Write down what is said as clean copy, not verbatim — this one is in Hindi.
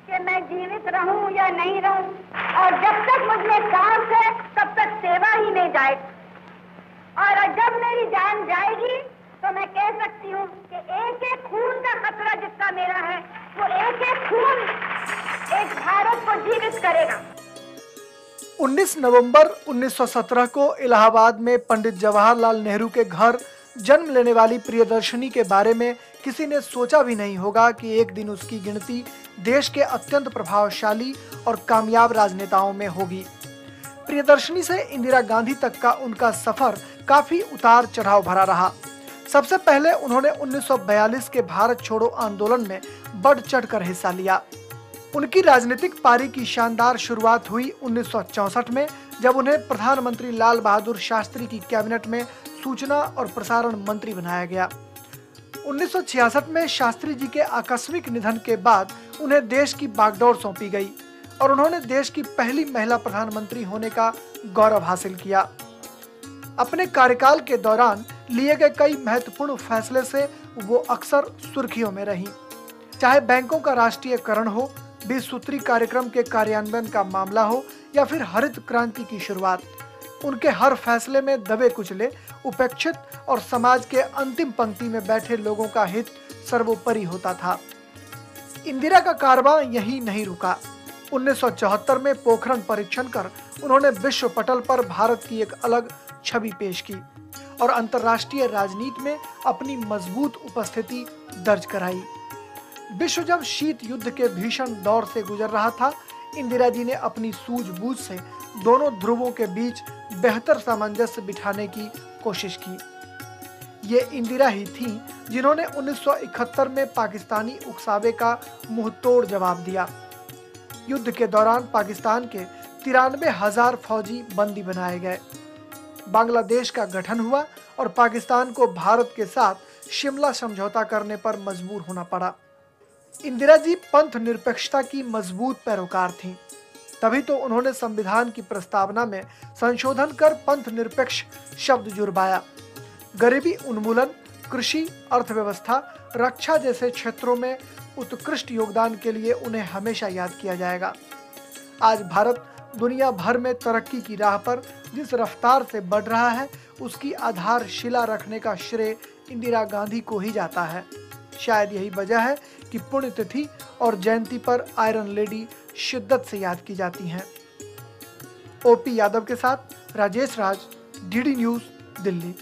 कि मैं जीवित रहूं या नहीं रहूं, और जब तक मुझ में सांस है तब तक सेवा ही नहीं जाए। और जब मेरी जान जाएगी तो मैं कह सकती हूँ कि एक एक खून का खतरा जितना मेरा है, वो एक एक खून एक भारत को जीवित करेगा। 19 नवंबर 1917 को इलाहाबाद में पंडित जवाहरलाल नेहरू के घर जन्म लेने वाली प्रियदर्शनी के बारे में किसी ने सोचा भी नहीं होगा कि एक दिन उसकी गिनती देश के अत्यंत प्रभावशाली और कामयाब राजनेताओं में होगी। प्रियदर्शनी से इंदिरा गांधी तक का उनका सफर काफी उतार चढ़ाव भरा रहा। सबसे पहले उन्होंने 1942 के भारत छोड़ो आंदोलन में बढ़ चढ़कर हिस्सा लिया। उनकी राजनीतिक पारी की शानदार शुरुआत हुई 1964 में, जब उन्हें प्रधानमंत्री लाल बहादुर शास्त्री की कैबिनेट में सूचना और प्रसारण मंत्री बनाया गया। 1966 में शास्त्री जी के आकस्मिक निधन के बाद उन्हें देश की बागडोर सौंपी गई और उन्होंने देश की पहली महिला प्रधानमंत्री होने का गौरव हासिल किया। अपने कार्यकाल के दौरान लिए गए कई महत्वपूर्ण फैसले से वो अक्सर सुर्खियों में रहीं। चाहे बैंकों का राष्ट्रीयकरण हो, 20 सूत्री कार्यक्रम के कार्यान्वयन का मामला हो या फिर हरित क्रांति की शुरुआत, उनके हर फैसले में दबे कुचले, उपेक्षित और समाज के अंतिम पंक्ति में बैठे लोगों का हित सर्वोपरि होता था। इंदिरा का कारवां यहीं नहीं रुका। 1974 में पोखरण परीक्षण कर उन्होंने विश्व पटल पर भारत की एक अलग छवि पेश की और अंतर्राष्ट्रीय राजनीति में अपनी मजबूत उपस्थिति दर्ज कराई। विश्व जब शीत युद्ध के भीषण दौर से गुजर रहा था, इंदिरा जी ने अपनी सूझबूझ से दोनों ध्रुवों के बीच बेहतर सामंजस्य बिठाने की कोशिश की। ये इंदिरा ही थीं जिन्होंने 1971 में पाकिस्तानी उकसावे का मुंहतोड़ जवाब दिया। युद्ध के दौरान पाकिस्तान के 93,000 फौजी बंदी बनाए गए। बांग्लादेश का गठन हुआ और पाकिस्तान को भारत के साथ शिमला समझौता करने पर मजबूर होना पड़ा। इंदिरा जी पंथ निरपेक्षता की मजबूत पैरोकार थीं। तभी तो उन्होंने संविधान की प्रस्तावना में संशोधन कर पंथ निरपेक्ष शब्द जुर्माया। गरीबी उन्मूलन, कृषि, अर्थव्यवस्था, रक्षा जैसे क्षेत्रों में उत्कृष्ट योगदान के लिए उन्हें हमेशा याद किया जाएगा। आज भारत दुनिया भर में तरक्की की राह पर जिस रफ्तार से बढ़ रहा है, उसकी आधारशिला रखने का श्रेय इंदिरा गांधी को ही जाता है। शायद यही वजह है कि पुण्यतिथि और जयंती पर आयरन लेडी शिद्दत से याद की जाती हैं। ओपी यादव के साथ राजेश राज, डीडी न्यूज़, दिल्ली।